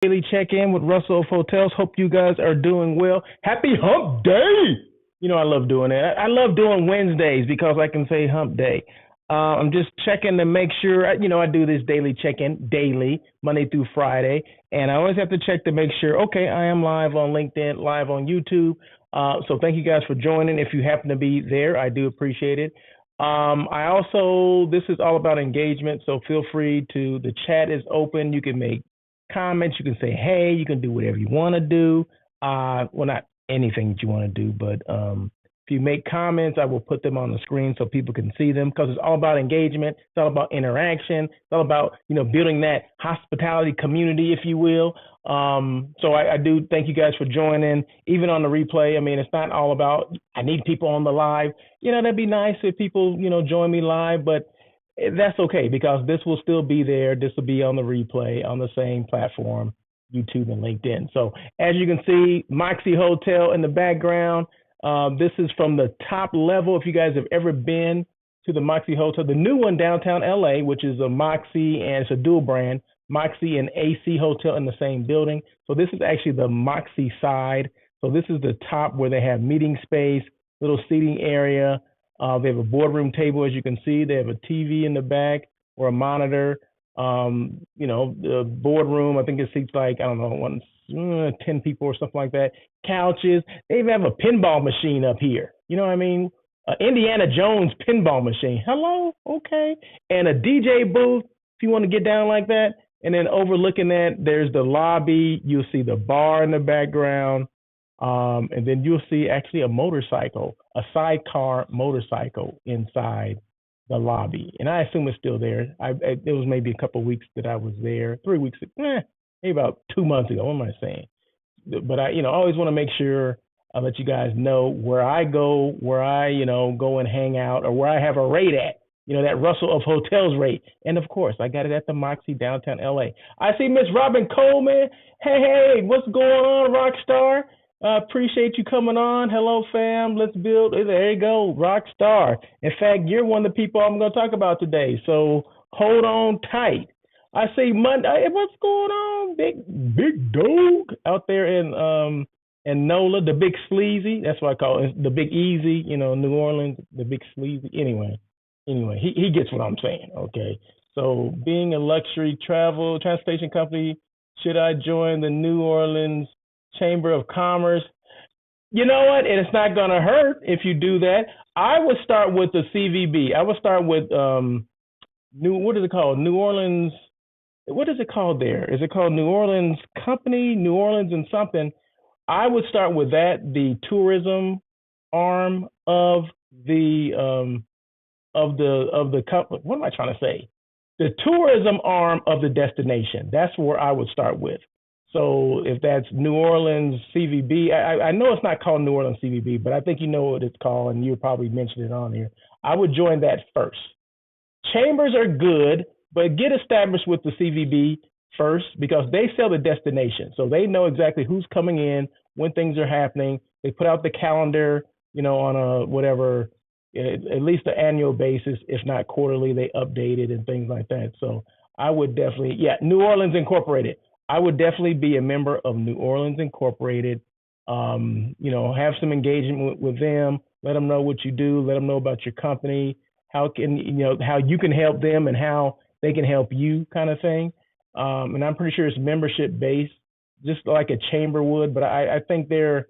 Daily check-in with Russell of Hotels. Hope you guys are doing well. Happy Hump Day! You know I love doing it. I love doing Wednesdays because I can say Hump Day. I'm just checking to make sure. I do this daily check-in daily, Monday through Friday, and I always have to check to make sure. Okay, I am live on LinkedIn, live on YouTube. So thank you guys for joining. If you happen to be there, I do appreciate it. I also, this is all about engagement, so feel free to, the chat is open. You can make comments. You can say, hey, you can do whatever you want to do. Well, not anything that you want to do, but if you make comments, I will put them on the screen so people can see them because it's all about engagement. It's all about interaction. It's all about, building that hospitality community, if you will. So I do thank you guys for joining, even on the replay. I mean, it's not all about, I need people on the live. That'd be nice if people, join me live, but that's okay because this will still be there. This will be on the replay on the same platform, YouTube and LinkedIn. So as you can see, Moxie Hotel in the background. This is from the top level. If you guys have ever been to the Moxie Hotel, the new one downtown LA, which is a Moxie and it's a dual brand, Moxie and AC Hotel in the same building. So this is actually the Moxie side. So this is the top where they have meeting space, little seating area. They have a boardroom table, as you can see. They have a TV in the back or a monitor. The boardroom, I think it seats like, I don't know, 10 people or something like that. Couches. They even have a pinball machine up here. You know what I mean? Indiana Jones pinball machine. Hello? Okay. And a DJ booth if you want to get down like that. And then overlooking that, there's the lobby. You'll see the bar in the background. And then you'll see actually a motorcycle, a sidecar motorcycle inside the lobby. And I assume it's still there. It was maybe a couple of weeks that I was there, 3 weeks, maybe about 2 months ago. What am I saying? But I always want to make sure I let you guys know where I go, where I, go and hang out, or where I have a rate at. That Russell of Hotels rate. And of course, I got it at the Moxie downtown LA. I see Miss Robin Coleman. Hey, what's going on, Rockstar? Appreciate you coming on. Hello, fam. Let's build. There you go, Rockstar. In fact, you're one of the people I'm going to talk about today. So hold on tight. I see Monday. Hey, what's going on, big dog out there in NOLA, the big sleazy. That's what I call it. The big easy. New Orleans, the big sleazy. Anyway, he gets what I'm saying. Okay. So being a luxury transportation company, should I join the New Orleans Chamber of Commerce? You know what? And it's not going to hurt if you do that. I would start with the CVB. I would start with what is it called? New Orleans. What is it called there? Is it called New Orleans Company? New Orleans and something. I would start with that, the tourism arm of the company. What am I trying to say? The tourism arm of the destination. That's where I would start with. So if that's New Orleans CVB, I know it's not called New Orleans CVB, but I think you know what it's called, and you probably mentioned it on here. I would join that first. Chambers are good, but get established with the CVB first because they sell the destination. So they know exactly who's coming in, when things are happening. They put out the calendar, on a whatever, at least an annual basis, if not quarterly, they update it and things like that. So I would definitely, New Orleans Incorporated. I would definitely be a member of New Orleans Incorporated. Have some engagement with them. Let them know what you do. Let them know about your company. How you can help them and how they can help you, kind of thing. And I'm pretty sure it's membership based, just like a chamber would. But I think they're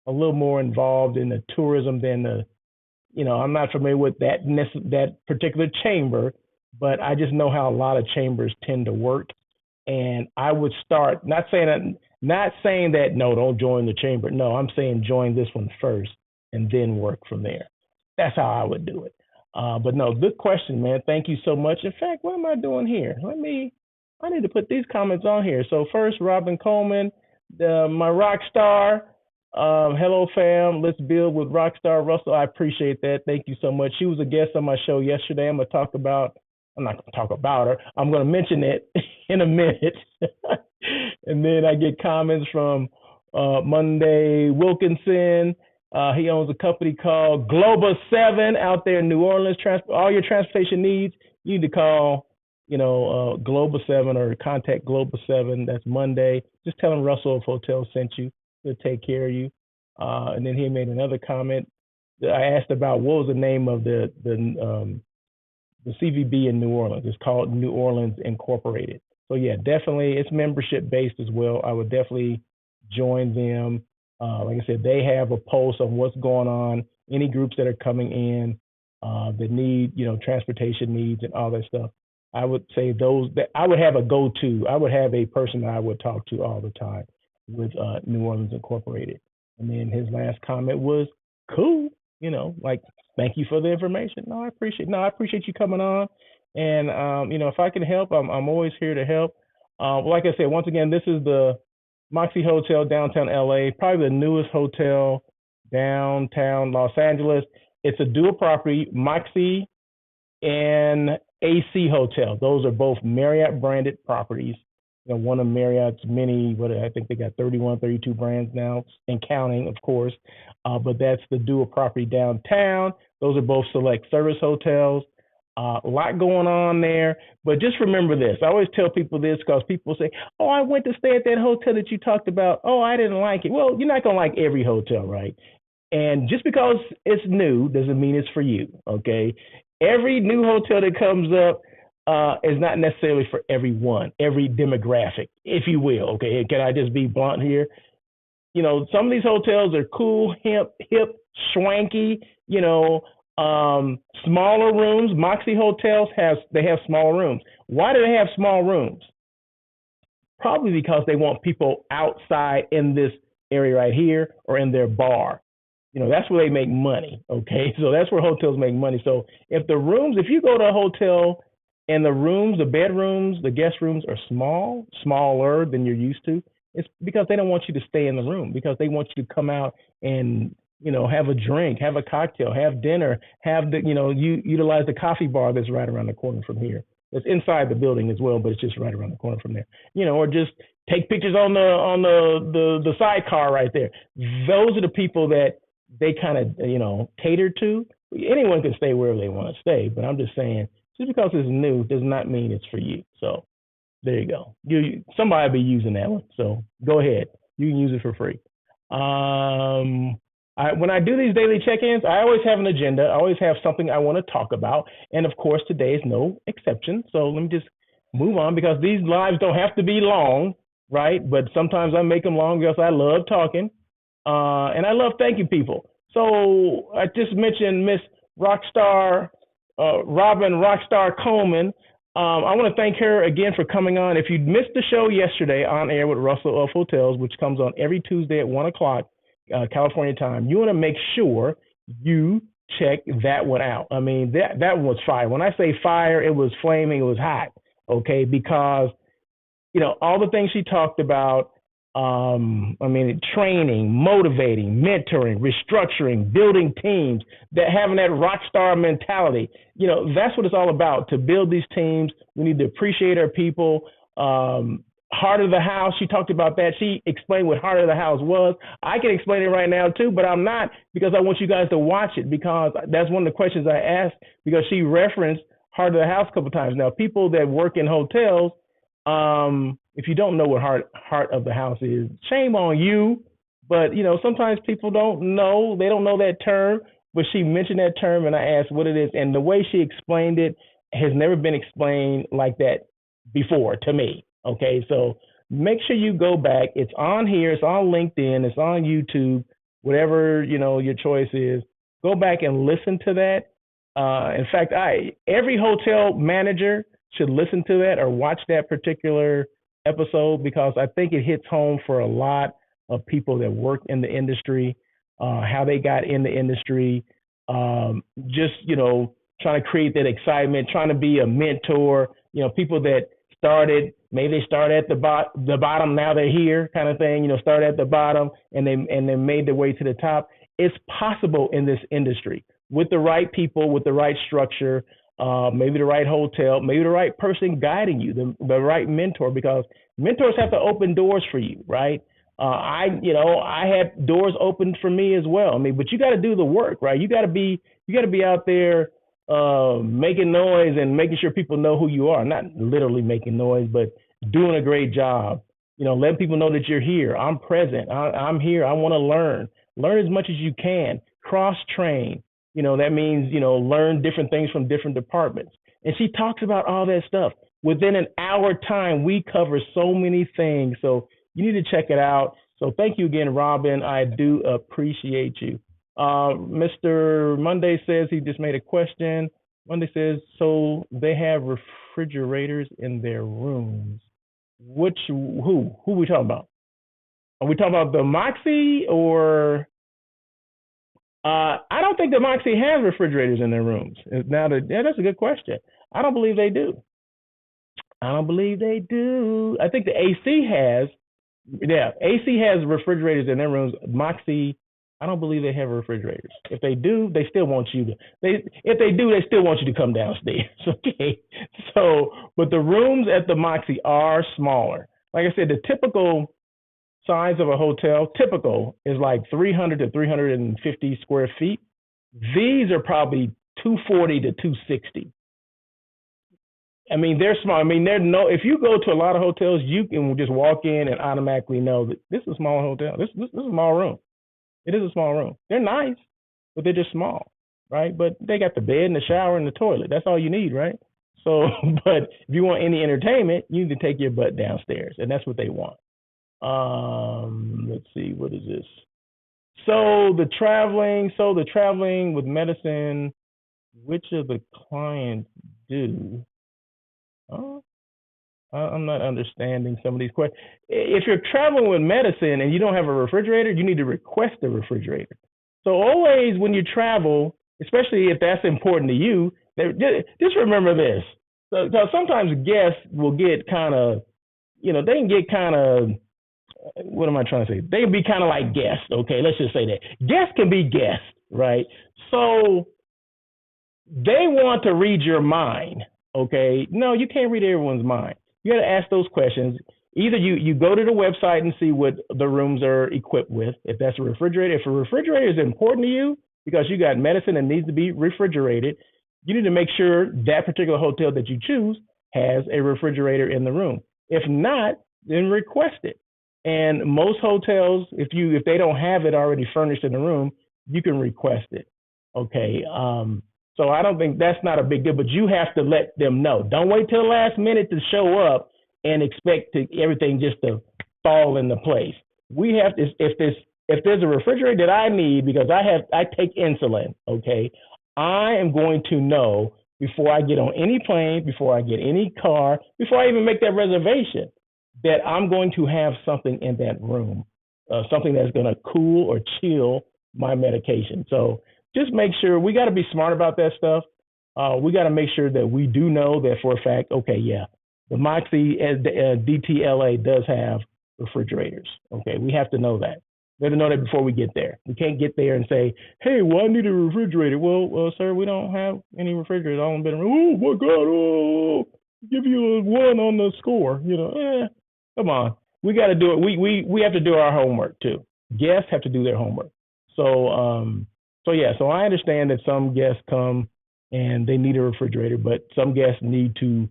a little more involved in the tourism than I'm not familiar with that particular chamber, but I just know how a lot of chambers tend to work. And I would start not saying that no, don't join the chamber. No, I'm saying join this one first and then work from there. That's how I would do it. But no, good question, man. Thank you so much. In fact, what am I doing here? I need to put these comments on here. So first, Robin Coleman, my rock star. Hello, fam. Let's build with Rockstar Russell. I appreciate that. Thank you so much. She was a guest on my show yesterday. I'm not going to talk about her. I'm going to mention it in a minute. And then I get comments from Monday Wilkinson. He owns a company called Global 7 out there in New Orleans. All your transportation needs, you need to call, Global 7 or contact Global 7. That's Monday. just tell him Russell of Hotel sent you to take care of you. And then he made another comment. I asked about what was the name of the CVB in New Orleans. It's called New Orleans Incorporated. So yeah, definitely it's membership based as well. I would definitely join them. Like I said, they have a pulse on what's going on, any groups that are coming in that need, transportation needs and all that stuff. I would say those that I would have a go-to. I would have a person that I would talk to all the time with New Orleans Incorporated. And then his last comment was cool, like thank you for the information. I appreciate you coming on. And if I can help, I'm always here to help. Like I said, once again, this is the Moxie Hotel downtown LA, probably the newest hotel downtown Los Angeles. It's a dual property, Moxie and AC Hotel. Those are both Marriott branded properties. One of Marriott's many, I think they got 31, 32 brands now and counting, of course. But that's the dual property downtown. Those are both select service hotels. A lot going on there. But just remember this. I always tell people this because people say, oh, I went to stay at that hotel that you talked about. Oh, I didn't like it. Well, you're not going to like every hotel, right? And just because it's new doesn't mean it's for you, okay? Every new hotel that comes up is not necessarily for everyone, every demographic, if you will, okay? Can I just be blunt here? Some of these hotels are cool, hip, swanky, smaller rooms. Moxie Hotels have smaller rooms. Why do they have small rooms? Probably because they want people outside in this area right here or in their bar. That's where they make money, okay? So that's where hotels make money. So if you go to a hotel and the rooms, the bedrooms, the guest rooms are smaller than you're used to, it's because they don't want you to stay in the room, because they want you to come out and, have a drink, have a cocktail, have dinner, utilize the coffee bar that's right around the corner from here. It's inside the building as well, but it's just right around the corner from there. Or just take pictures on the sidecar right there. Those are the people that they kind of, cater to. Anyone can stay wherever they want to stay, but I'm just saying, just because it's new does not mean it's for you. So there you go. Somebody will be using that one. So go ahead. You can use it for free. When I do these daily check-ins, I always have an agenda. I always have something I want to talk about. And of course, today is no exception. So let me just move on, because these lives don't have to be long, right? But sometimes I make them long because I love talking. And I love thanking people. So I just mentioned Miss Rockstar, Robin Rockstar Coleman. I want to thank her again for coming on. If you missed the show yesterday on air with Russell of Hotels, which comes on every Tuesday at 1 o'clock California time, you want to make sure you check that one out. I mean, that one was fire. When I say fire, it was flaming, it was hot, okay? Because, all the things she talked about, training, motivating, mentoring, restructuring, building teams, that having that rock star mentality, that's what it's all about. To build these teams, we need to appreciate our people. Heart of the house, she talked about that. She explained what heart of the house was. I can explain it right now too, but I'm not, because I want you guys to watch it, because that's one of the questions I asked, because she referenced heart of the house a couple of times. Now, people that work in hotels, if you don't know what heart of the house is, shame on you. But, sometimes people don't know. They don't know that term. But she mentioned that term, and I asked what it is. And the way she explained it has never been explained like that before to me. Okay, so make sure you go back. It's on here. It's on LinkedIn. It's on YouTube. Whatever, your choice is. Go back and listen to that. In fact, every hotel manager should listen to that or watch that particular episode, because I think it hits home for a lot of people that work in the industry, how they got in the industry, just, trying to create that excitement, trying to be a mentor, people that started, maybe they started at the bottom, now they're here kind of thing, started at the bottom and they made their way to the top. It's possible in this industry with the right people, with the right structure, maybe the right hotel, maybe the right person guiding you, the right mentor, because mentors have to open doors for you, right? I had doors opened for me as well. But you got to do the work, right? You got to be out there making noise and making sure people know who you are. Not literally making noise, but doing a great job letting people know that you're here. I'm present. I'm here. I want to learn. Learn as much as you can. Cross train. That means, learn different things from different departments. And she talks about all that stuff. Within an hour time, we cover so many things. So you need to check it out. So thank you again, Robin. I do appreciate you. Mr. Monday says he just made a question. Monday says, so they have refrigerators in their rooms. Who are we talking about? Are we talking about the Moxie or I don't think the Moxie has refrigerators in their rooms. That's a good question. I don't believe they do. I think the AC has. Yeah, AC has refrigerators in their rooms. Moxie, I don't believe they have refrigerators. If they do, they still want you to. If they do, they still want you to come downstairs. Okay. So, but the rooms at the Moxie are smaller. Like I said, the typical size of a hotel, is like 300 to 350 square feet. These are probably 240 to 260. I mean, they're small. I mean, if you go to a lot of hotels, you can just walk in and automatically know that this is a small hotel. This is a small room. It is a small room. They're nice, but they're just small, right? But they got the bed and the shower and the toilet. That's all you need, right? So, but if you want any entertainment, you need to take your butt downstairs, and that's what they want. Let's see, what is this? So the traveling with medicine, which of the clients do? I'm not understanding some of these questions. If you're traveling with medicine and you don't have a refrigerator, you need to request a refrigerator. So always when you travel, especially if that's important to you, just remember this. So sometimes guests will get kind of, they can get kind of, what am I trying to say? They can be kind of like guests. Okay, let's just say that. Guests can be guests, right? So they want to read your mind. Okay, no, you can't read everyone's mind. You got to ask those questions. Either you go to the website and see what the rooms are equipped with. If that's a refrigerator, if a refrigerator is important to you because you got medicine that needs to be refrigerated, you need to make sure that particular hotel that you choose has a refrigerator in the room. If not, then request it. And most hotels, if they don't have it already furnished in the room, you can request it. Okay. So I don't think that's not a big deal, but you have to let them know. Don't wait till the last minute to show up and expect everything just to fall into place. We have to, if there's a refrigerator that I need because I take insulin, okay, I am going to know before I get on any plane, before I get any car, before I even make that reservation, that I'm going to have something in that room, something that's going to cool or chill my medication. So just make sure, we got to be smart about that stuff. We got to make sure that we do know that for a fact, okay, yeah, the Moxie DTLA does have refrigerators. Okay, we have to know that. We have to know that before we get there. We can't get there and say, hey, well, I need a refrigerator. Well, sir, we don't have any refrigerators. I haven't been around. Oh, my God, oh, give you a 1 on the score. Come on. We got to do it. We have to do our homework, too. Guests have to do their homework. So I understand that some guests come and they need a refrigerator, but some guests need to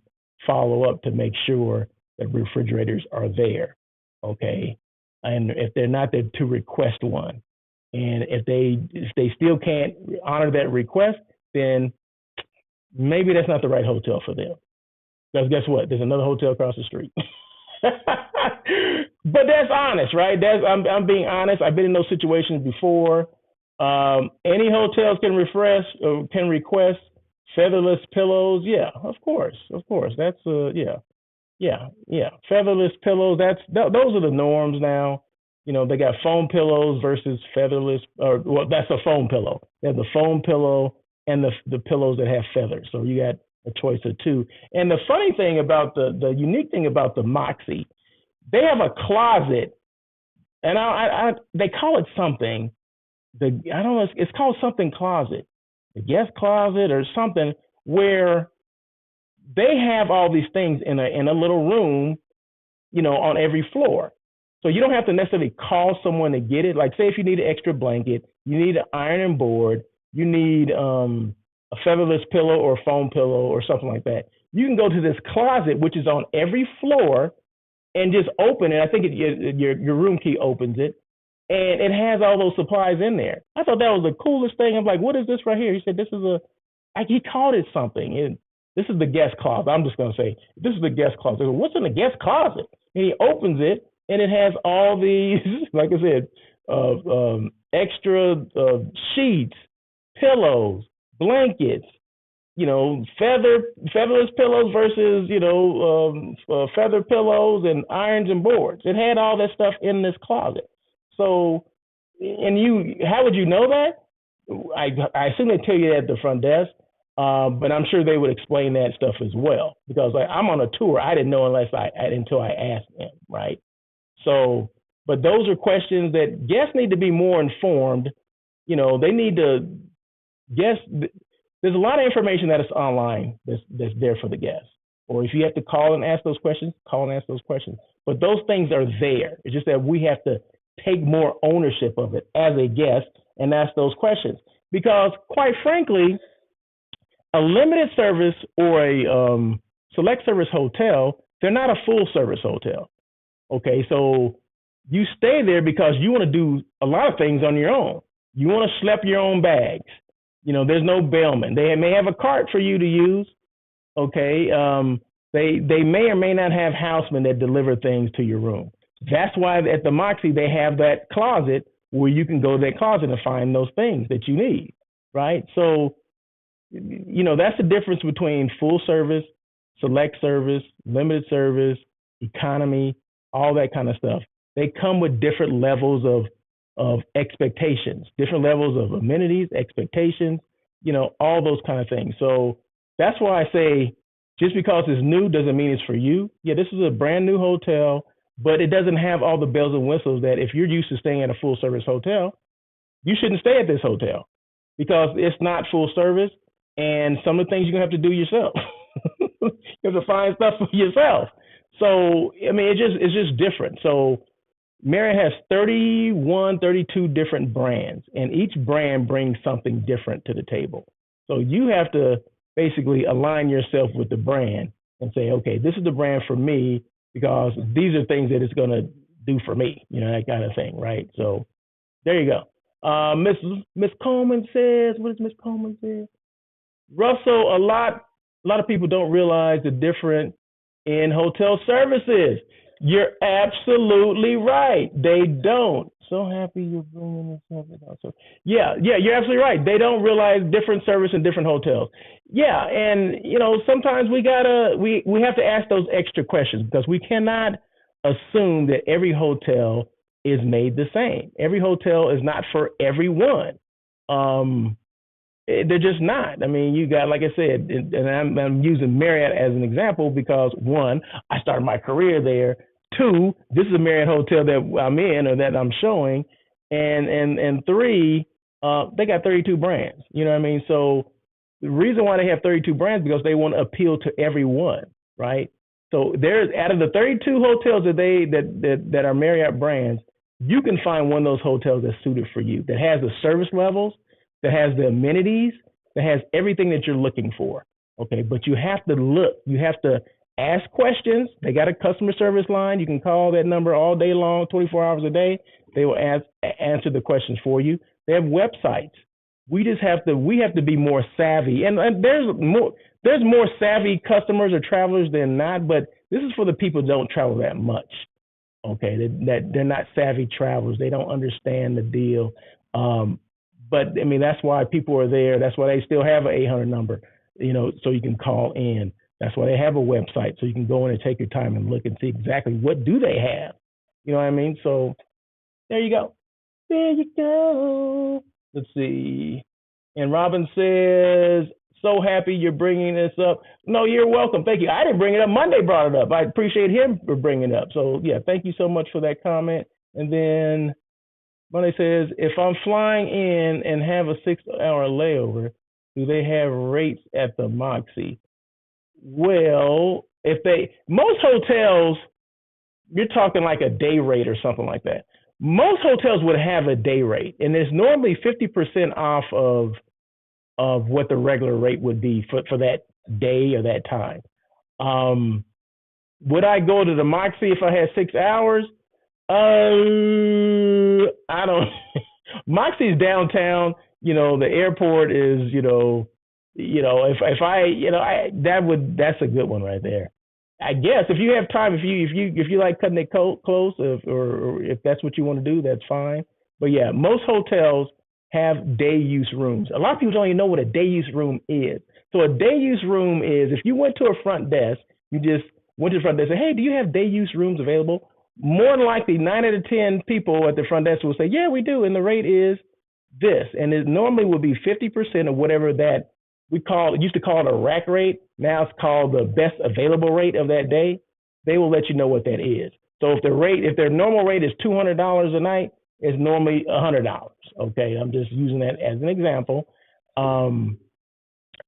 follow up to make sure that refrigerators are there, okay? And if they're not there, to request one. And if they still can't honor that request, then maybe that's not the right hotel for them. Because guess what? There's another hotel across the street. But that's honest, right? I'm being honest. I've been in those situations before. Any hotels can request featherless pillows. Yeah, of course. That's yeah. Featherless pillows. Those are the norms now. They got foam pillows versus featherless, that's a foam pillow. They have the foam pillow and the pillows that have feathers. So you got a choice of two. And the funny thing about the unique thing about the Moxie, they have a closet, and they call it something. I don't know. It's called something closet, the guest closet or something, where they have all these things in a little room, on every floor. So you don't have to necessarily call someone to get it. Like, say if you need an extra blanket, you need an ironing board, you need a featherless pillow or a foam pillow or something like that. You can go to this closet, which is on every floor, and just open it. I think your room key opens it, and it has all those supplies in there. I thought that was the coolest thing. I'm like, what is this right here? He said, this is he called it something. And this is the guest closet. I'm just going to say, this is the guest closet. I go, what's in the guest closet? And he opens it, and it has all these, like I said, extra sheets, pillows, blankets, featherless pillows versus, feather pillows and irons and boards. It had all that stuff in this closet. So, and how would you know that? I assume they tell you that at the front desk, but I'm sure they would explain that stuff as well, because I'm on a tour. I didn't know until I asked them, right? So, but those are questions that guests need to be more informed. They need to there's a lot of information that is online that's there for the guests. Or if you have to call and ask those questions, call and ask those questions. But those things are there. It's just that we have to take more ownership of it as a guest and ask those questions. Because quite frankly, a limited service or a select service hotel, they're not a full service hotel. Okay, so you stay there because you want to do a lot of things on your own. You want to schlep your own bags. There's no bellman. They may have a cart for you to use. Okay, they may or may not have housemen that deliver things to your room. That's why at the Moxie they have that closet where you can go to that closet and find those things that you need, right? So, that's the difference between full service, select service, limited service, economy, all that kind of stuff. They come with different levels of expectations, different levels of amenities, expectations, all those kind of things. So that's why I say just because it's new doesn't mean it's for you. Yeah, this is a brand new hotel, but it doesn't have all the bells and whistles that if you're used to staying at a full service hotel, you shouldn't stay at this hotel because it's not full service. And some of the things you're going to have to do yourself. You have to find stuff for yourself. So, it's just different. So Marriott has 32 different brands, and each brand brings something different to the table. So you have to basically align yourself with the brand and say, okay, this is the brand for me because these are things that it's going to do for me, that kind of thing, right? So there you go. Miss Coleman says, what does Miss Coleman say? Russell, a lot of people don't realize the difference in hotel services. You're absolutely right. They don't. So happy you're bringing this up. Also, yeah, you're absolutely right. They don't realize different service in different hotels. Yeah, and sometimes we have to ask those extra questions because we cannot assume that every hotel is made the same. Every hotel is not for everyone. They're just not. You got, like I said, and I'm using Marriott as an example because one, I started my career there. Two, this is a Marriott hotel that I'm in or that I'm showing, and three, they got 32 brands. You know what I mean? So the reason why they have 32 brands is because they want to appeal to everyone, right? So there's out of the 32 hotels that are Marriott brands, you can find one of those hotels that's suited for you, that has the service levels, that has the amenities, that has everything that you're looking for. Okay, but you have to look. You have to ask questions. They got a customer service line. You can call that number all day long, 24 hours a day. They will answer the questions for you. They have websites. We have to be more savvy. And there's more savvy customers or travelers than not, but this is for the people who don't travel that much. Okay, that they're not savvy travelers. They don't understand the deal. But that's why people are there. That's why they still have an 800 number, so you can call in. That's why they have a website, so you can go in and take your time and look and see exactly what do they have. You know what I mean? So there you go. There you go. Let's see. And Robin says, so happy you're bringing this up. No, you're welcome. Thank you. I didn't bring it up. Monday brought it up. I appreciate him for bringing it up. So, yeah, thank you so much for that comment. And then Monday says, if I'm flying in and have a 6-hour layover, do they have rates at the Moxie? Well, most hotels, you're talking like a day rate or something like that. Most hotels would have a day rate, and it's normally 50% off of what the regular rate would be for that day or that time. Would I go to the Moxie if I had 6 hours? I don't. Moxie's downtown. The airport is. If I, that's a good one right there. I guess if you have time, if you like cutting it close, or if that's what you want to do, that's fine. But yeah, most hotels have day use rooms. A lot of people don't even know what a day use room is. So a day use room is if you went to a front desk, you just went to the front desk and say, hey, do you have day use rooms available? More than likely, 9 out of 10 people at the front desk will say, yeah, we do, and the rate is this, and it normally will be 50% of whatever that used to call it a rack rate. Now it's called the best available rate of that day. They will let you know what that is. So if their normal rate is $200 a night, it's normally $100. Okay, I'm just using that as an example. But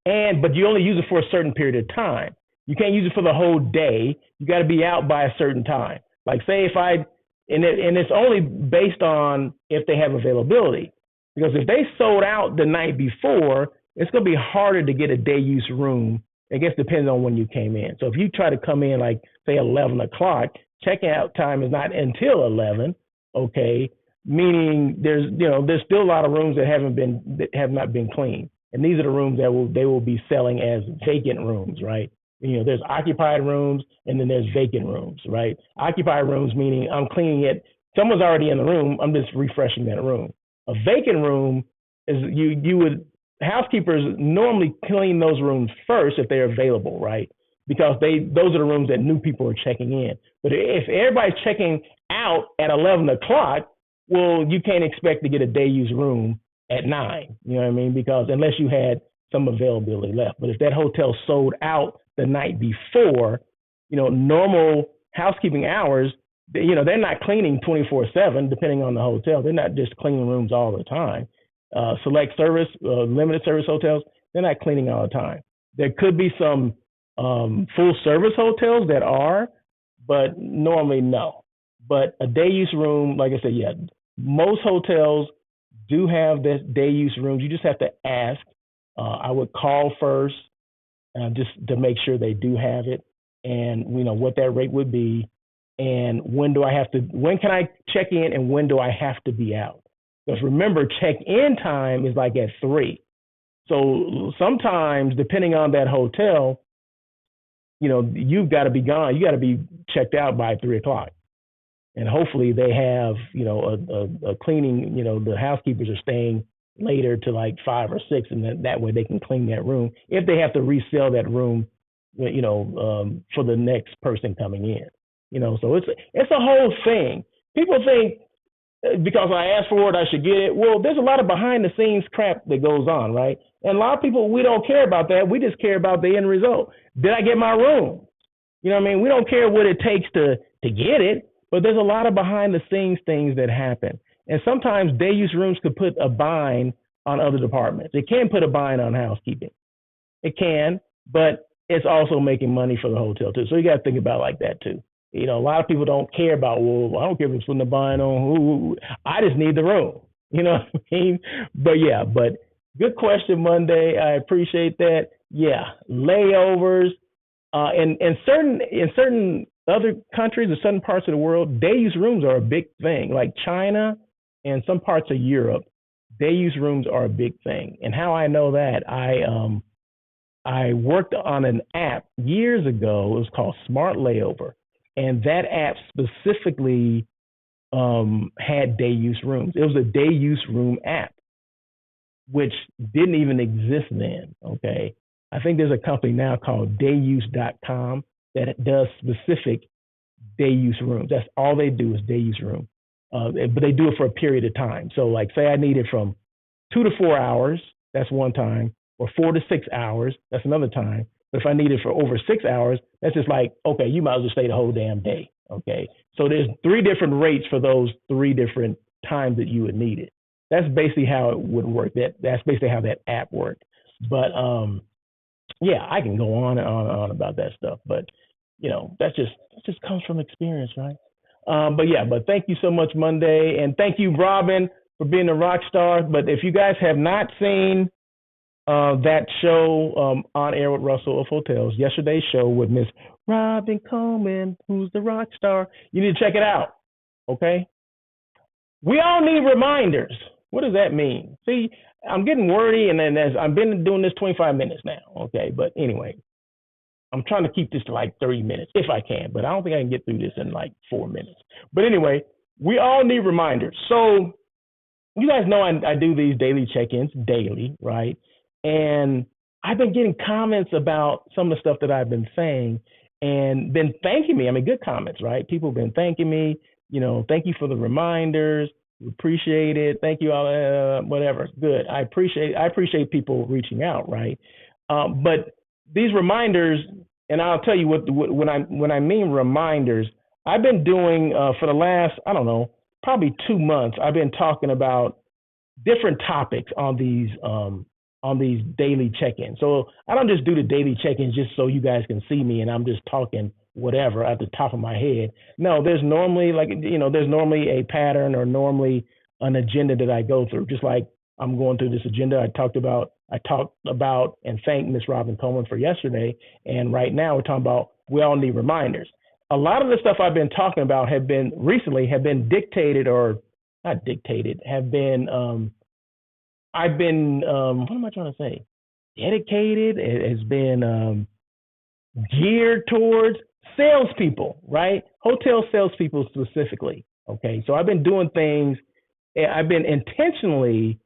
you only use it for a certain period of time. You can't use it for the whole day. You got to be out by a certain time. Like say and it's only based on if they have availability. Because if they sold out the night before, it's going to be harder to get a day use room. I guess depends on when you came in. So if you try to come in like say 11 o'clock, checkout time is not until 11. Okay, meaning there's still a lot of rooms that have not been cleaned, and these are the rooms that they will be selling as vacant rooms, right? There's occupied rooms and then there's vacant rooms, right? Occupied rooms meaning I'm cleaning it. Someone's already in the room. I'm just refreshing that room. A vacant room is housekeepers normally clean those rooms first if they're available, right? Because those are the rooms that new people are checking in. But if everybody's checking out at 11 o'clock, well, you can't expect to get a day use room at 9. You know what I mean? Because unless you had some availability left. But if that hotel sold out the night before, normal housekeeping hours, they're not cleaning 24/7, depending on the hotel. They're not just cleaning rooms all the time. Select service, limited service hotels, they're not cleaning all the time. There could be some full service hotels that are, but normally no. But a day use room, like I said, yeah, most hotels do have this day use rooms. You just have to ask. I would call first just to make sure they do have it, and what that rate would be, and when can I check in, and when do I have to be out? Because remember, check-in time is like at 3. So sometimes, depending on that hotel, you've got to be gone. You got to be checked out by 3 o'clock. And hopefully they have, a cleaning, the housekeepers are staying later to like 5 or 6, and that way they can clean that room if they have to resell that room, for the next person coming in. So it's a whole thing. People think because I asked for it, I should get it. Well, there's a lot of behind the scenes crap that goes on, right? And a lot of people, we don't care about that. We just care about the end result. Did I get my room? You know what I mean? We don't care what it takes to get it, but there's a lot of behind the scenes things that happen. And sometimes day use rooms could put a bind on other departments. It can put a bind on housekeeping. It can, but it's also making money for the hotel too. So you got to think about it like that too. A lot of people don't care about, well, I don't care if it's putting a bind on who. I just need the room. You know what I mean? But good question, Monday. I appreciate that. Yeah, layovers. In certain other countries or certain parts of the world, day use rooms are a big thing. Like China and some parts of Europe, day use rooms are a big thing. And how I know that, I worked on an app years ago. It was called Smart Layover. And that app specifically had day use rooms. It was a day use room app, which didn't even exist then. Okay. I think there's a company now called dayuse.com that does specific day use rooms. That's all they do is day use room. But they do it for a period of time. So like say I need it from 2 to 4 hours, that's one time, or 4 to 6 hours, that's another time. But if I need it for over 6 hours, that's just like, okay, you might as well stay the whole damn day. Okay. So there's 3 different rates for those 3 different times that you would need it. That's basically how it would work. That's basically how that app worked. But yeah, I can go on and on and on about that stuff. But that just comes from experience, right? But thank you so much, Monday, and thank you, Robin, for being a rock star. But if you guys have not seen that show On Air with Russell of Hotels, yesterday's show with Miss Robin Coleman, who's the rock star. You need to check it out. Okay. We all need reminders. What does that mean? See, I'm getting wordy, and then as I've been doing this 25 minutes now. Okay, but anyway, I'm trying to keep this to like 30 minutes if I can, but I don't think I can get through this in like 4 minutes. But anyway, we all need reminders. So you guys know I do these daily check-ins daily, right? And I've been getting comments about some of the stuff that I've been saying and been thanking me. I mean, good comments, right? People have been thanking me. Thank you for the reminders. Appreciate it. Thank you all. Whatever. Good. I appreciate people reaching out, right? But these reminders, and I'll tell you what when I mean reminders, I've been doing for the last, I don't know, probably 2 months. I've been talking about different topics on these daily check-ins. So I don't just do the daily check-ins just so you guys can see me and I'm just talking whatever at the top of my head. No, there's normally there's normally a pattern or normally an agenda that I go through. Just like I'm going through this agenda I talked about and thanked Miss Robin Coleman for yesterday. And right now we're talking about we all need reminders. A lot of the stuff I've been talking about have been dictated or not dictated, have been I've been what am I trying to say? Dedicated. It has been geared towards salespeople, right? Hotel salespeople specifically. Okay, so I've been doing things. I've been intentionally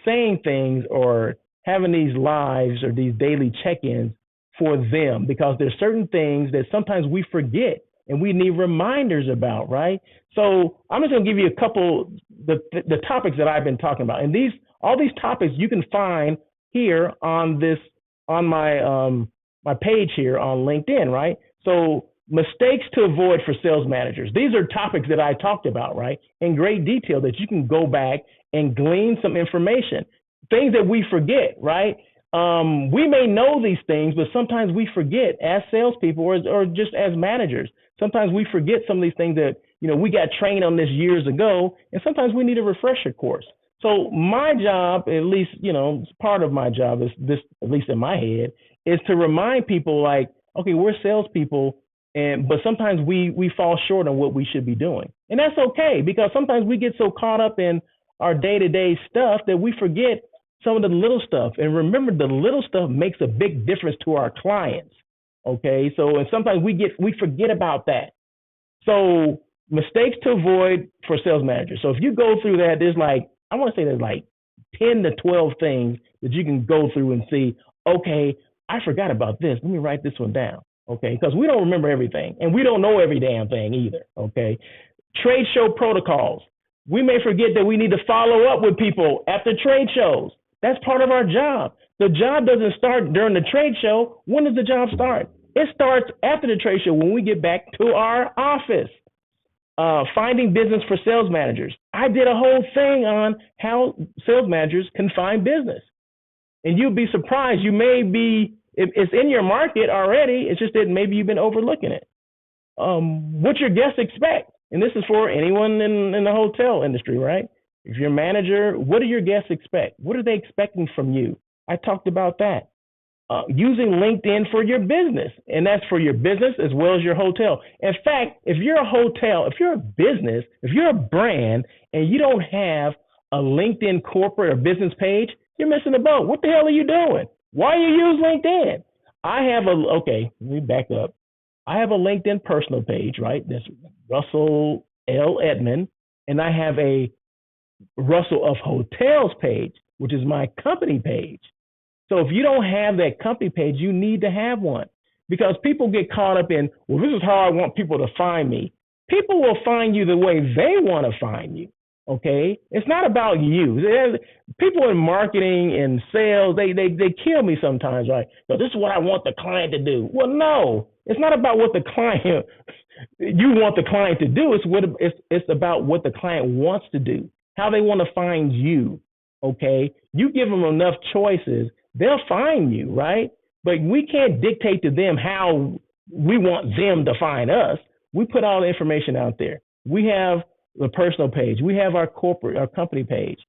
saying things or having these lives or these daily check-ins for them because there's certain things that sometimes we forget and we need reminders about, right? So I'm just going to give you a couple the topics that I've been talking about, and all these topics you can find here on my page here on LinkedIn, right? So mistakes to avoid for sales managers. These are topics that I talked about, right, in great detail that you can go back and glean some information. Things that we forget, right? We may know these things, but sometimes we forget as salespeople or just as managers. Sometimes we forget some of these things that, we got trained on this years ago, and sometimes we need a refresher course. So my job, at least, part of my job is this, at least in my head, is to remind people like, okay, we're salespeople, but sometimes we fall short on what we should be doing. And that's okay, because sometimes we get so caught up in our day-to-day stuff that we forget some of the little stuff. And remember, the little stuff makes a big difference to our clients. Okay, so and sometimes we forget about that. So mistakes to avoid for sales managers. So if you go through that, there's like 10 to 12 things that you can go through and see, okay, I forgot about this. Let me write this one down. Okay, because we don't remember everything and we don't know every damn thing either. Okay, trade show protocols. We may forget that we need to follow up with people at the trade shows. That's part of our job. The job doesn't start during the trade show. When does the job start? It starts after the trade show when we get back to our office. Finding business for sales managers. I did a whole thing on how sales managers can find business. And you'll be surprised. You may be, it's in your market already. It's just that maybe you've been overlooking it. What your guests expect. And this is for anyone in the hotel industry, right? If you're a manager, what do your guests expect? What are they expecting from you? I talked about that. Using LinkedIn for your business, and that's for your business as well as your hotel. In fact, if you're a hotel, if you're a business, if you're a brand, and you don't have a LinkedIn corporate or business page, you're missing the boat. What the hell are you doing? Why you use LinkedIn? Let me back up. I have a LinkedIn personal page, right? That's Russell L. Edmond, and I have a Russell of Hotels page, which is my company page. So if you don't have that company page, you need to have one, because people get caught up in, well, this is how I want people to find me. People will find you the way they want to find you. Okay, it's not about you. People in marketing and sales, they kill me sometimes, right? So this is what I want the client to do. Well, no, it's not about what the client you want the client to do. It's about what the client wants to do, how they want to find you. Okay, you give them enough choices, they'll find you, right? But we can't dictate to them how we want them to find us. We put all the information out there. We have the personal page. We have our company page.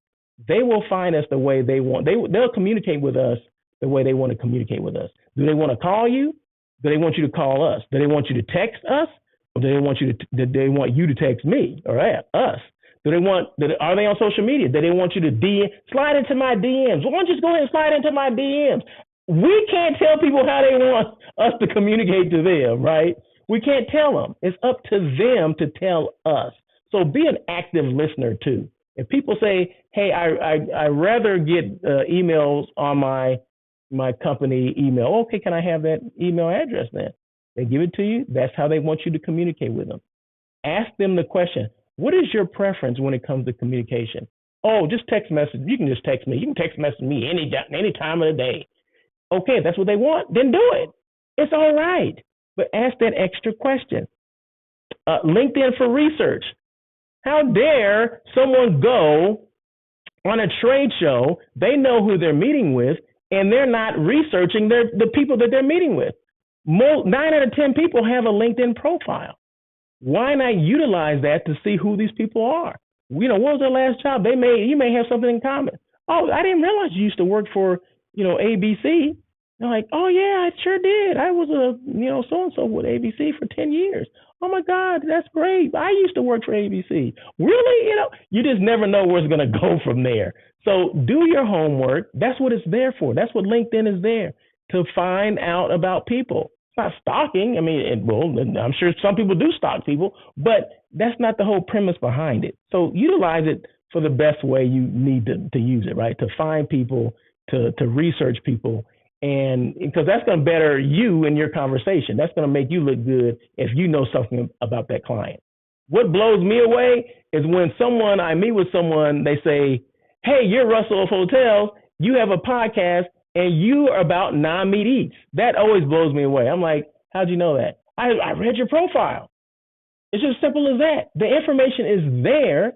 They will find us the way they want. They'll communicate with us the way they want to communicate with us. Do they want to call you? Do they want you to call us? Do they want you to text us? Or do they want you to text me or us? Are they on social media? Do they want you to slide into my DMs? Why don't you just go ahead and slide into my DMs? We can't tell people how they want us to communicate to them, right? We can't tell them. It's up to them to tell us. So be an active listener too. If people say, "Hey, I rather get emails on my company email," okay, can I have that email address then? They give it to you. That's how they want you to communicate with them. Ask them the question, what is your preference when it comes to communication? Oh, just text message. You can just text me. You can text message me any time of the day. Okay, if that's what they want, then do it. It's all right. But ask that extra question. LinkedIn for research. How dare someone go on a trade show, they know who they're meeting with, and they're not researching the people that they're meeting with. 9 out of 10 people have a LinkedIn profile. Why not utilize that to see who these people are? What was their last job? You may have something in common. Oh, I didn't realize you used to work for, ABC. They're like, oh yeah, I sure did. I was so-and-so with ABC for 10 years. Oh my God, that's great. I used to work for ABC. Really? You just never know where it's going to go from there. So do your homework. That's what it's there for. That's what LinkedIn is there, to find out about people. It's not stalking. I mean, I'm sure some people do stalk people, but that's not the whole premise behind it. So utilize it for the best way you need to use it, right? To find people, to research people, and because that's going to better you in your conversation. That's going to make you look good if you know something about that client. What blows me away is when I meet with someone, they say, "Hey, you're Russell of Hotels. You have a podcast and you are about non-meat eats." That always blows me away. I'm like, how'd you know that? I read your profile. It's just simple as that. The information is there.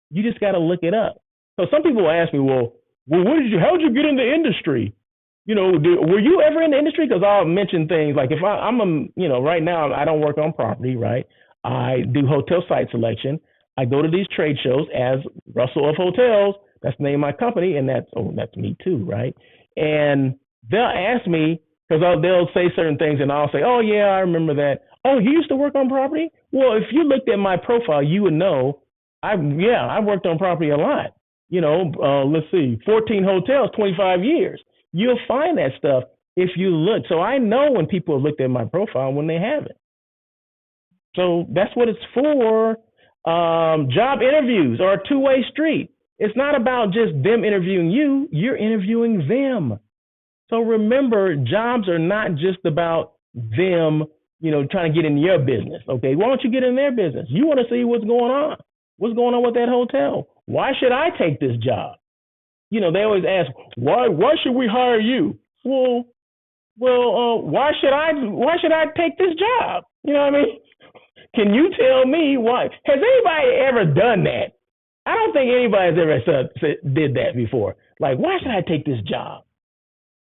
You just got to look it up. So some people ask me, well, how'd you get in the industry? Were you ever in the industry? Because I'll mention things like if right now I don't work on property, right? I do hotel site selection. I go to these trade shows as Russell of Hotels. That's the name of my company, and that's me too, right? And they'll ask me, because they'll say certain things, and I'll say, oh yeah, I remember that. Oh, you used to work on property? Well, if you looked at my profile, you would know. I worked on property a lot. Let's see, 14 hotels, 25 years. You'll find that stuff if you look. So I know when people have looked at my profile when they haven't. So that's what it's for. Job interviews are a two-way street. It's not about just them interviewing you. You're interviewing them. So remember, jobs are not just about them, trying to get in your business. Okay, why don't you get in their business? You want to see what's going on. What's going on with that hotel? Why should I take this job? They always ask, why should we hire you? Well, why should I take this job? You know what I mean? Can you tell me why? Has anybody ever done that? I don't think anybody's ever did that before. Like, why should I take this job?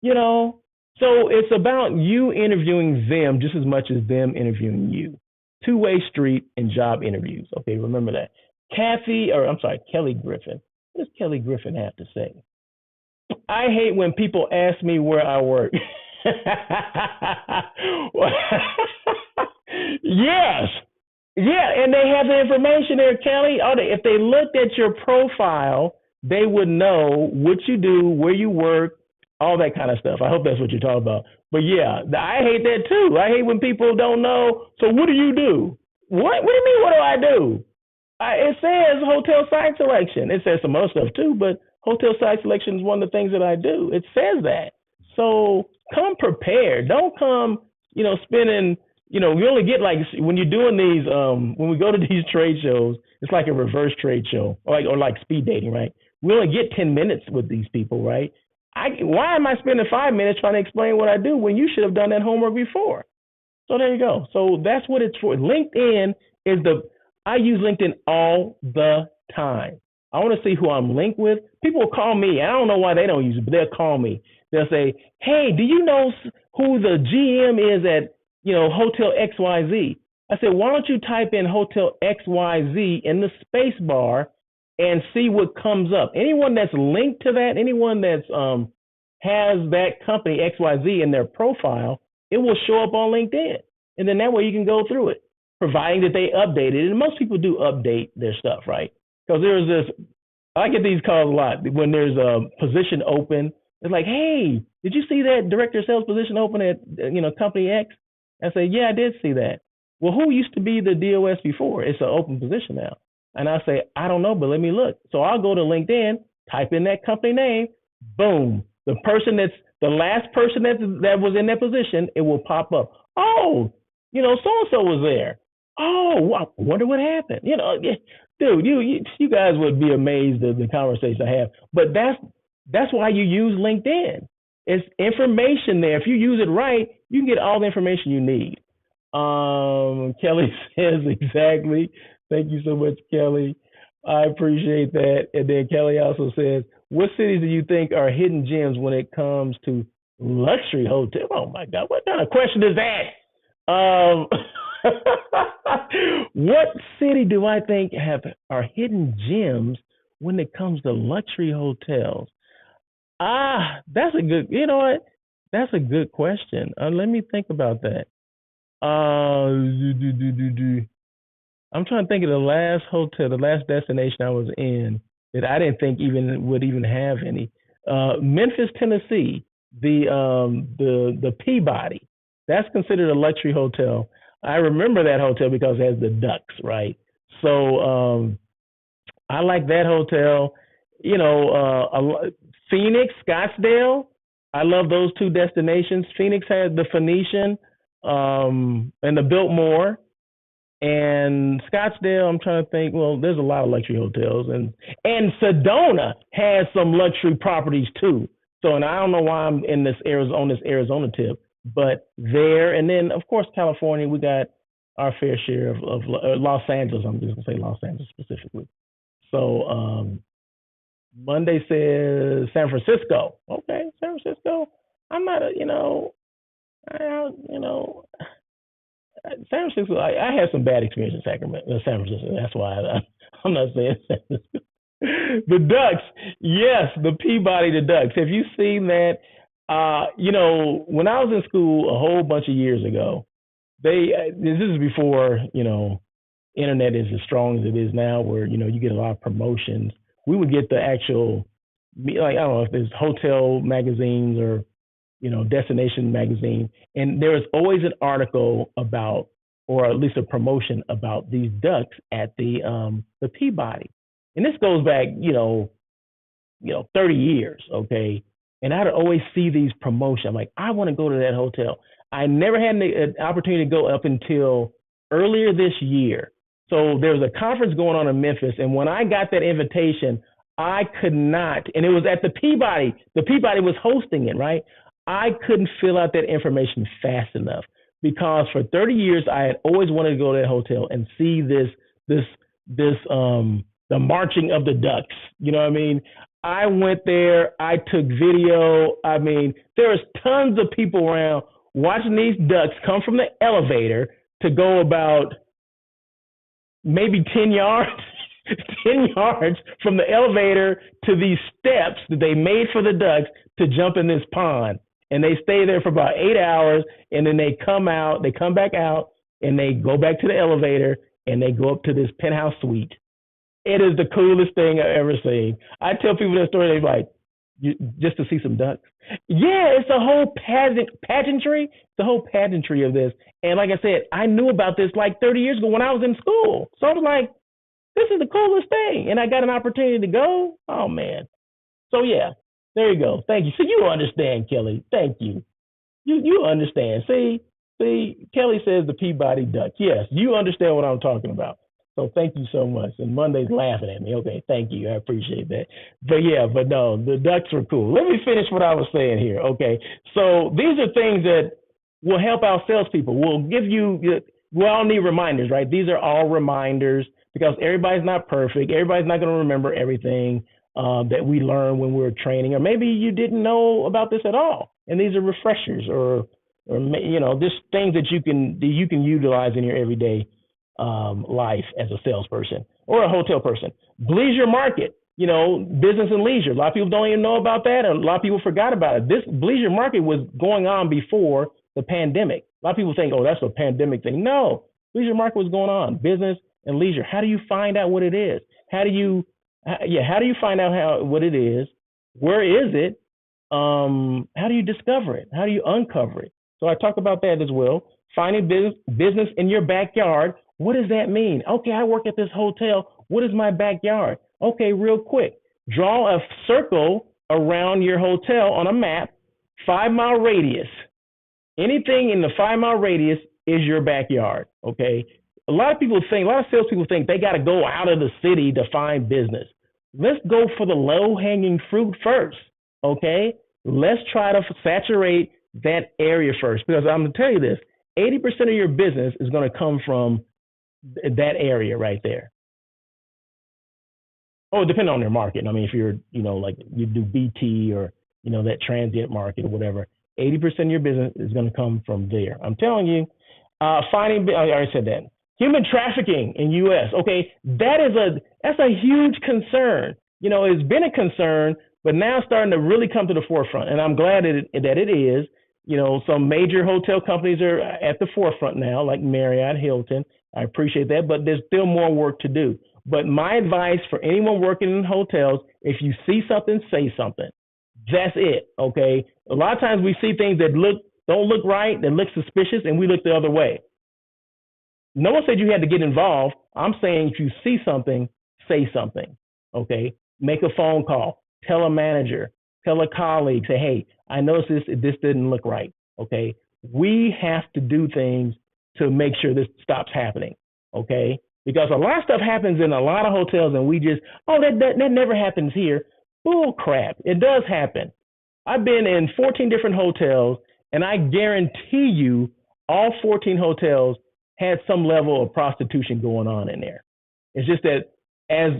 So it's about you interviewing them just as much as them interviewing you. Two-way street in job interviews. Okay, remember that. Kelly Griffin. What does Kelly Griffin have to say? I hate when people ask me where I work. Yes. Yeah, and they have the information there, Kelly. If they looked at your profile, they would know what you do, where you work, all that kind of stuff. I hope that's what you're talking about. But yeah, I hate that too. I hate when people don't know. So what do you do? What do you mean, what do I do? It says hotel site selection. It says some other stuff too, but hotel site selection is one of the things that I do. It says that. So come prepared. Don't come, spending, you only get when you're doing these, when we go to these trade shows, it's like a reverse trade show or like speed dating, right? We only get 10 minutes with these people, right? Why am I spending 5 minutes trying to explain what I do when you should have done that homework before? So there you go. So that's what it's for. LinkedIn I use LinkedIn all the time. I want to see who I'm linked with. People will call me. I don't know why they don't use it, but they'll call me. They'll say, hey, do you know who the GM is at, Hotel XYZ? I said, why don't you type in Hotel XYZ in the space bar and see what comes up? Anyone that's linked to that, anyone that's has that company XYZ in their profile, it will show up on LinkedIn. And then that way you can go through it, providing that they update it. And most people do update their stuff, right? Because there's this, I get these calls a lot when there's a position open. It's like, hey, did you see that director of sales position open at company X? I say, yeah, I did see that. Well, who used to be the DOS before? It's an open position now. And I say, I don't know, but let me look. So I'll go to LinkedIn, type in that company name, boom. The person that's the last person that was in that position, it will pop up. Oh, so and so was there. Oh, I wonder what happened. Dude, you guys would be amazed at the conversation I have. But that's why you use LinkedIn. It's information there. If you use it right, you can get all the information you need. Kelly says exactly. Thank you so much, Kelly. I appreciate that. And then Kelly also says, what cities do you think are hidden gems when it comes to luxury hotels? Oh my God, what kind of question is that? What city do I think are hidden gems when it comes to luxury hotels? That's a good. You know what? That's a good question. Let me think about that. I'm trying to think of the last hotel, the last destination I was in that I didn't think would even have any. Memphis, Tennessee, the Peabody. That's considered a luxury hotel. I remember that hotel because it has the ducks, right? So I like that hotel. Phoenix, Scottsdale. I love those two destinations. Phoenix has the Phoenician and the Biltmore. And Scottsdale, I'm trying to think. Well, there's a lot of luxury hotels, and Sedona has some luxury properties too. So, and I don't know why I'm in this Arizona tip, but there, and then of course California, we got our fair share of Los Angeles. I'm just gonna say Los Angeles specifically. So Monday says San Francisco. Okay, San Francisco. I'm not San Francisco. I had some bad experiences in San Francisco. That's why I'm not saying San Francisco. The Ducks, yes, the Peabody, the Ducks. Have you seen that? When I was in school a whole bunch of years ago, this is before internet is as strong as it is now, where you get a lot of promotions. We would get the actual, I don't know if there's hotel magazines or destination magazine, and there was always an article about, or at least a promotion about these ducks at the Peabody, and this goes back 30 years, okay. And I'd always see these promotions. I'm like, I want to go to that hotel. I never had an opportunity to go up until earlier this year. So there was a conference going on in Memphis, and when I got that invitation, I could not, and it was at the Peabody. The Peabody was hosting it, right? I couldn't fill out that information fast enough because for 30 years I had always wanted to go to that hotel and see the marching of the ducks. You know what I mean? I went there. I took video. I mean, there was tons of people around watching these ducks come from the elevator to go about maybe 10 yards, 10 yards from the elevator to these steps that they made for the ducks to jump in this pond. And they stay there for about 8 hours, and then they come back out, and they go back to the elevator, and they go up to this penthouse suite. It is the coolest thing I've ever seen. I tell people that story, they're like, just to see some ducks. Yeah, it's a whole pageantry. The whole pageantry of this. And like I said, I knew about this like 30 years ago when I was in school. So I was like, this is the coolest thing. And I got an opportunity to go. Oh, man. So, yeah. There you go. Thank you. So you understand, Kelly. Thank you. You understand. See, Kelly says the Peabody Duck. Yes, you understand what I'm talking about. So thank you so much. And Monday's laughing at me. Okay, thank you. I appreciate that. But no, the ducks are cool. Let me finish what I was saying here. Okay, so these are things that will help our salespeople. We all need reminders, right? These are all reminders because everybody's not perfect. Everybody's not going to remember everything that we learned when we were training, or maybe you didn't know about this at all. And these are refreshers, or just things that you can utilize in your everyday life as a salesperson or a hotel person. Bleisure Market, business and leisure. A lot of people don't even know about that, and a lot of people forgot about it. This Bleisure Market was going on before the pandemic. A lot of people think, oh, that's a pandemic thing. No, leisure market was going on, business and leisure. How do you find out what it is? How do you find out what it is? Where is it? How do you discover it? How do you uncover it? So I talk about that as well. Finding business in your backyard. What does that mean? Okay, I work at this hotel. What is my backyard? Okay, real quick. Draw a circle around your hotel on a map, 5-mile radius. Anything in the 5-mile radius is your backyard. Okay. A lot of salespeople think they got to go out of the city to find business. Let's go for the low-hanging fruit first. Okay. Let's try to saturate that area first, because I'm going to tell you this, 80% of your business is going to come from that area right there. Oh, depending on your market. I mean, if you're, like you do BT or, that transient market or whatever, 80% of your business is going to come from there. I'm telling you, I already said that. Human trafficking in U.S. Okay, that's a huge concern. It's been a concern, but now starting to really come to the forefront. And I'm glad that it is. Some major hotel companies are at the forefront now, like Marriott, Hilton. I appreciate that, but there's still more work to do. But my advice for anyone working in hotels, if you see something, say something. That's it, okay? A lot of times we see things that don't look right, that look suspicious, and we look the other way. No one said you had to get involved. I'm saying if you see something, say something, okay? Make a phone call. Tell a manager. Tell a colleague. Say, hey, I noticed this didn't look right, okay? We have to do things to make sure this stops happening, okay? Because a lot of stuff happens in a lot of hotels, and we just, that never happens here. Bull crap. It does happen. I've been in 14 different hotels, and I guarantee you all 14 hotels had some level of prostitution going on in there. It's just that as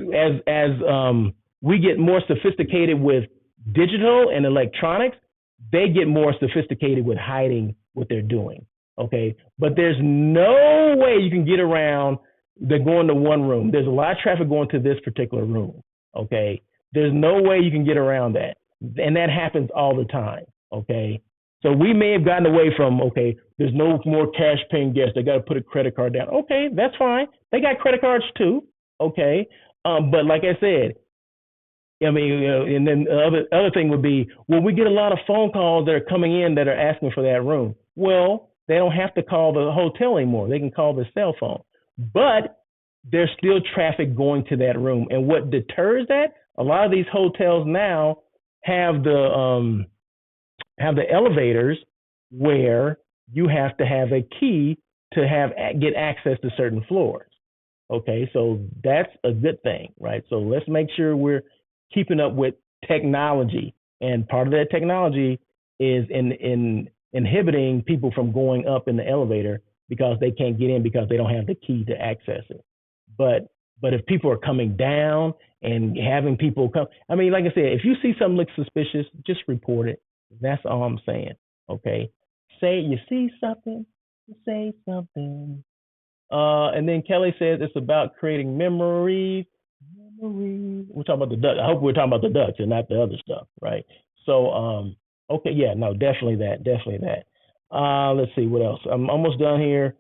we get more sophisticated with digital and electronics, they get more sophisticated with hiding what they're doing, okay? But there's no way you can get around the going to one room. There's a lot of traffic going to this particular room, okay? There's no way you can get around that. And that happens all the time, okay? So we may have gotten away from, okay, there's no more cash paying guests. They got to put a credit card down. Okay, that's fine. They got credit cards too, okay? But like I said, I mean, and then the other thing would be, well, we get a lot of phone calls that are coming in that are asking for that room. Well, they don't have to call the hotel anymore. They can call their cell phone. But there's still traffic going to that room. And what deters that, a lot of these hotels now have the elevators where you have to have a key to get access to certain floors. Okay, so that's a good thing, right? So let's make sure we're keeping up with technology, and part of that technology is in inhibiting people from going up in the elevator because they can't get in because they don't have the key to access it. But if people are coming down and having people come, I mean, like I said, if you see something look suspicious, just report it. That's all I'm saying. Okay, say you see something, say something. And then Kelly says it's about creating memories. We're talking about the ducks. I hope we're talking about the ducks and not the other stuff, right? So, okay, yeah, no, definitely that. Let's see what else. I'm almost done here.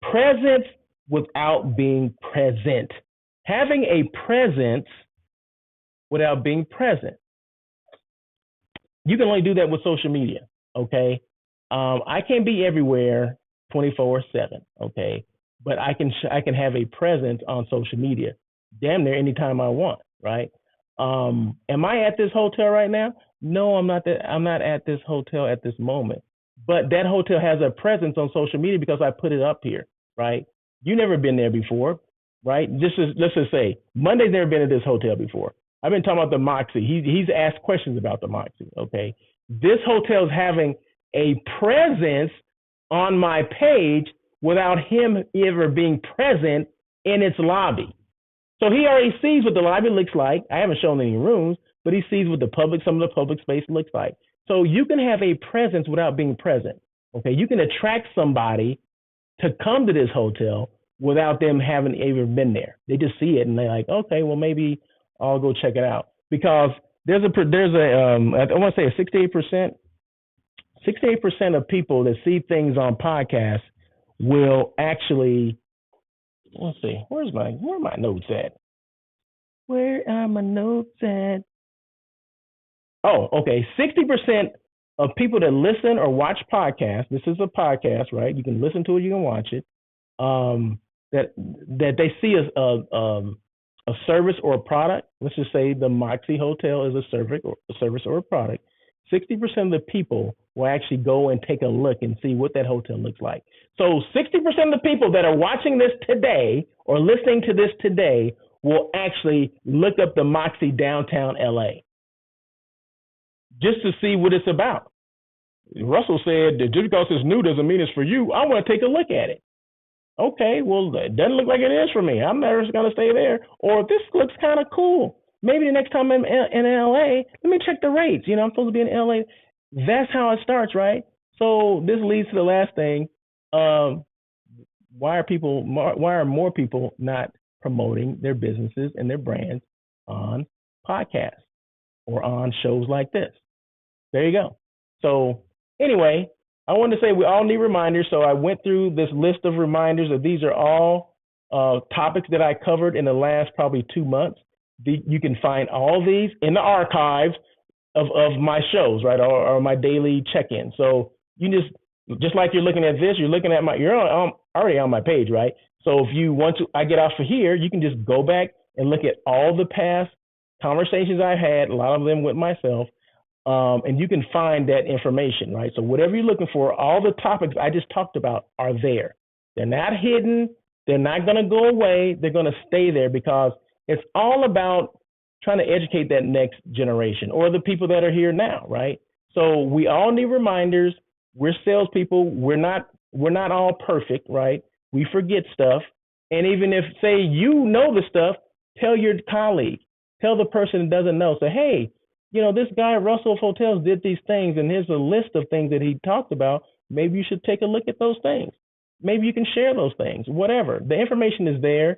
Presence without being present. Having a presence without being present. You can only do that with social media, okay? I can't be everywhere 24/7, okay? But I can have a presence on social media damn near anytime I want, right? Am I at this hotel right now? No, I'm not. I'm not at this hotel at this moment. But that hotel has a presence on social media because I put it up here, right? You never been there before, right? Let's just say Monday's never been at this hotel before. I've been talking about the Moxie. He's asked questions about the Moxie, okay? This hotel is having a presence on my page without him ever being present in its lobby. So he already sees what the lobby looks like. I haven't shown any rooms, but he sees what some of the public space looks like. So you can have a presence without being present. Okay, you can attract somebody to come to this hotel without them having ever been there. They just see it and they're like, okay, well maybe I'll go check it out. Because there's a I want to say a 68% 68% of people that see things on podcasts will actually, let's see, where are my notes at? Where are my notes at? Oh, okay. 60% of people that listen or watch podcasts, this is a podcast, right? You can listen to it, you can watch it. That they see a service or a product. Let's just say the Moxie Hotel is a service or a product. 60% of the people will actually go and take a look and see what that hotel looks like. So 60% of the people that are watching this today or listening to this today will actually look up the Moxie downtown LA just to see what it's about. Russell said that just because it's new doesn't mean it's for you. I want to take a look at it. Okay, well, it doesn't look like it is for me. I'm never going to stay there. Or this looks kind of cool. Maybe the next time I'm in LA, let me check the rates. You know, I'm supposed to be in LA. That's how it starts, right? So this leads to the last thing. Why are more people not promoting their businesses and their brands on podcasts or on shows like this? There you go. So anyway, I wanted to say we all need reminders. So I went through this list of reminders that these are all topics that I covered in the last probably 2 months. You can find all these in the archives of my shows, right, or my daily check-in. So you just like you're looking at this, you're looking at you're already on my page, right? So if you want to, I get off of here, you can just go back and look at all the past conversations I had, a lot of them with myself, and you can find that information, right? So whatever you're looking for, all the topics I just talked about are there. They're not hidden. They're not going to go away. They're going to stay there because it's all about trying to educate that next generation or the people that are here now, right? So we all need reminders. We're salespeople. We're not all perfect, right? We forget stuff. And even if, say, you know the stuff, tell your colleague, tell the person that doesn't know, say, hey, you know, this guy, Russell of Hotels, did these things, and here's a list of things that he talked about. Maybe you should take a look at those things. Maybe you can share those things, whatever. The information is there.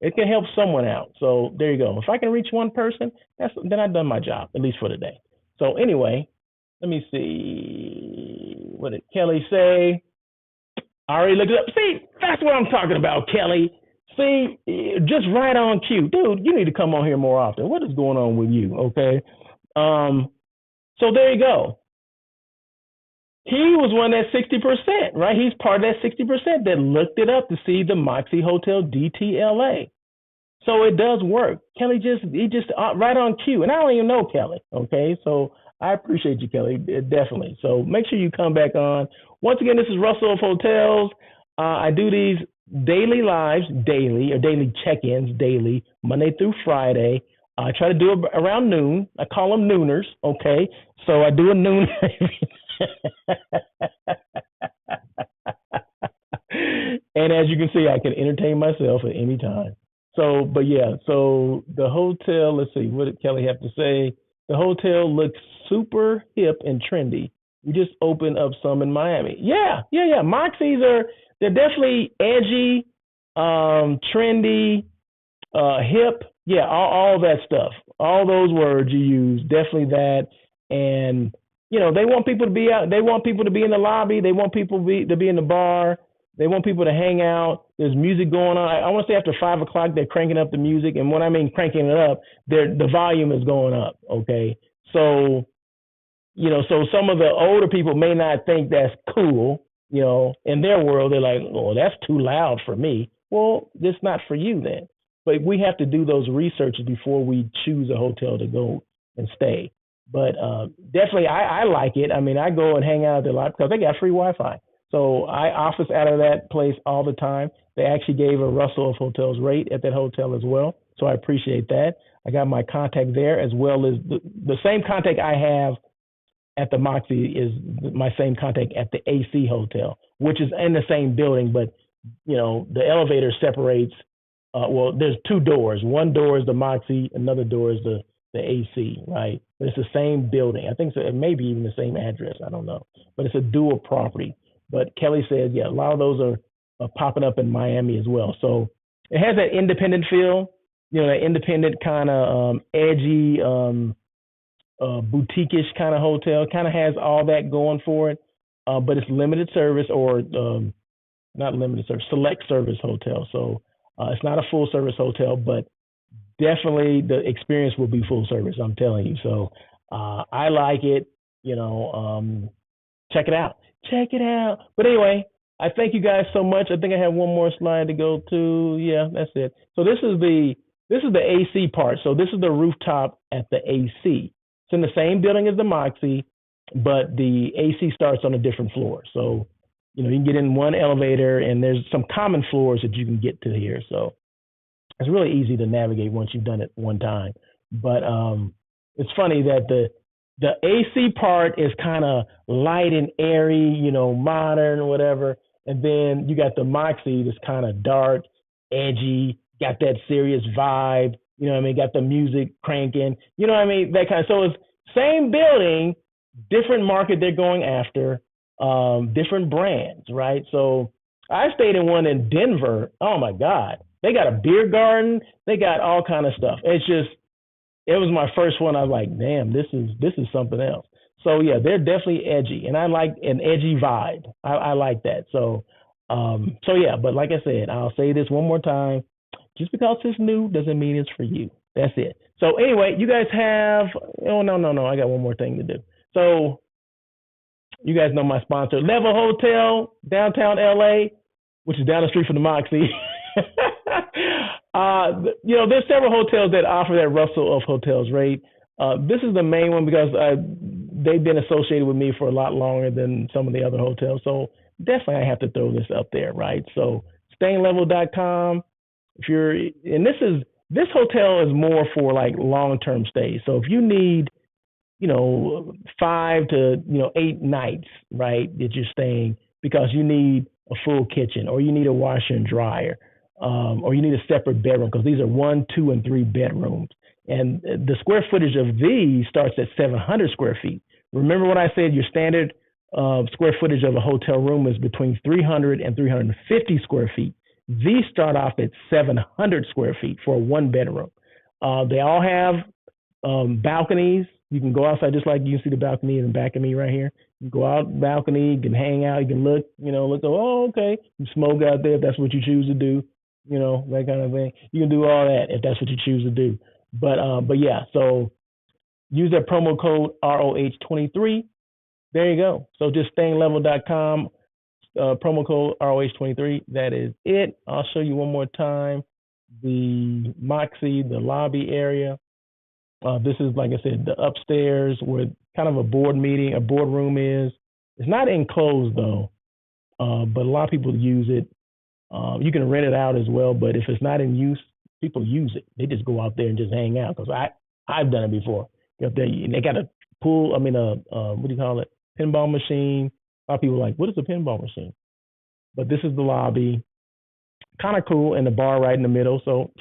It can help someone out. So there you go. If I can reach one person, then I've done my job, at least for today. So anyway, let me see. What did Kelly say? I already looked it up. See, that's what I'm talking about, Kelly. See, just right on cue. Dude, you need to come on here more often. What is going on with you, okay? So there you go. He was one of that 60%, right? He's part of that 60% that looked it up to see the Moxie Hotel DTLA. So it does work. Kelly he just right on cue. And I don't even know Kelly, okay? So I appreciate you, Kelly, definitely. So make sure you come back on. Once again, this is Russell of Hotels. I do these daily lives, daily check-ins, daily, Monday through Friday. I try to do it around noon. I call them nooners, okay? So I do a noon. And as you can see, I can entertain myself at any time. So, but yeah, so the hotel, let's see, what did Kelly have to say? The hotel looks super hip and trendy. We just opened up some in Miami. Yeah. Moxies they're definitely edgy, trendy, hip. Yeah, all that stuff. All those words you use, definitely that. And you know, they want people to be out. They want people to be in the lobby. They want people to be in the bar. They want people to hang out. There's music going on. I want to say after 5 o'clock, they're cranking up the music. And when I mean cranking it up, the volume is going up. Okay, so you know, so some of the older people may not think that's cool. You know, in their world, they're like, "Oh, that's too loud for me." Well, it's not for you then. But we have to do those researches before we choose a hotel to go and stay. But definitely, I like it. I mean, I go and hang out at the lot because they got free Wi-Fi. So I office out of that place all the time. They actually gave a Russell of Hotels rate at that hotel as well. So I appreciate that. I got my contact there as well as the same contact I have at the Moxie is my same contact at the AC Hotel, which is in the same building, but you know, the elevator separates. Well, there's 2 doors. One door is the Moxie, another door is the AC, right? But it's the same building. I think so, it may be even the same address. I don't know, but it's a dual property. But Kelly said, yeah, a lot of those are popping up in Miami as well. So it has that independent feel, you know, that independent kind of edgy boutique-ish kind of hotel. Kind of has all that going for it, but it's limited service or not limited service, select service hotel. So it's not a full service hotel, but definitely the experience will be full service. I'm telling you. So I like it. You know, check it out. Check it out. But anyway, I thank you guys so much. I think I have one more slide to go to. Yeah, that's it. So this is the AC part. So this is the rooftop at the AC. It's in the same building as the Moxie, but the AC starts on a different floor. So you know you can get in one elevator, and there's some common floors that you can get to here. So it's really easy to navigate once you've done it one time. But it's funny that the AC part is kind of light and airy, you know, modern, whatever. And then you got the Moxie that's kind of dark, edgy, got that serious vibe. You know what I mean? Got the music cranking. You know what I mean? That kind of. So it's same building, different market they're going after, different brands, right? So I stayed in one in Denver. Oh my God, they got a beer garden. They got all kind of stuff. It was my first one. I was like, damn, this is something else. So yeah, they're definitely edgy, and I like an edgy vibe. I like that. So yeah, but like I said, I'll say this one more time. Just because it's new doesn't mean it's for you. That's it. So anyway, you guys have. Oh no, I got one more thing to do. So you guys know my sponsor, Level Hotel, downtown LA, which is down the street from the Moxie. You know, there's several hotels that offer that Russell of Hotels rate. This is the main one because they've been associated with me for a lot longer than some of the other hotels. So definitely I have to throw this up there, right? So stayinglevel.com. If you're, and this hotel is more for like long-term stays. So if you need, you know, 5 to 8 nights, right, that you're staying because you need a full kitchen or you need a washer and dryer, or you need a separate bedroom because these are 1, 2, and 3 bedrooms. And the square footage of these starts at 700 square feet. Remember what I said, your standard square footage of a hotel room is between 300 and 350 square feet. These start off at 700 square feet for a 1 bedroom. They all have balconies. You can go outside just like you can see the balcony in the back of me right here. You can go out balcony, you can hang out, you can look, oh, okay. You smoke out there if that's what you choose to do, that kind of thing. You can do all that if that's what you choose to do. But yeah, so use that promo code ROH23. There you go. So just stayinglevel.com, promo code ROH23. That is it. I'll show you one more time the Moxie, the lobby area. This is, like I said, the upstairs where kind of a boardroom is. It's not enclosed though, but a lot of people use it. You can rent it out as well, but if it's not in use, people use it. They just go out there and just hang out because I've done it before. Up there, they got a pool. I mean, what do you call it? Pinball machine. A lot of people are like, what is a pinball machine? But this is the lobby. Kind of cool, and the bar right in the middle. So,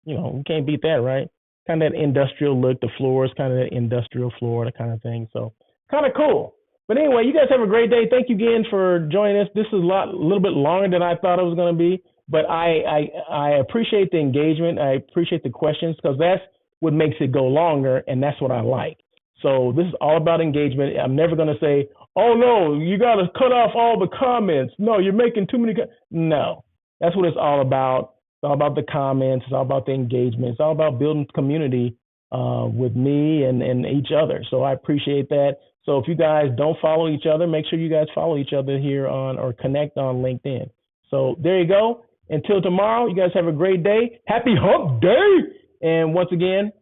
you can't beat that, right? Kind of that industrial look. The floor is kind of that industrial floor, that kind of thing. So, kind of cool. But anyway, you guys have a great day. Thank you again for joining us. This is a little bit longer than I thought it was going to be, but I appreciate the engagement. I appreciate the questions because that's what makes it go longer, and that's what I like. So this is all about engagement. I'm never going to say, oh, no, you got to cut off all the comments. No, you're making too many. No, that's what it's all about. It's all about the comments. It's all about the engagement. It's all about building community with me and each other. So I appreciate that. So if you guys don't follow each other, make sure you guys follow each other here or connect on LinkedIn. So there you go. Until tomorrow, you guys have a great day. Happy Hump Day. And once again,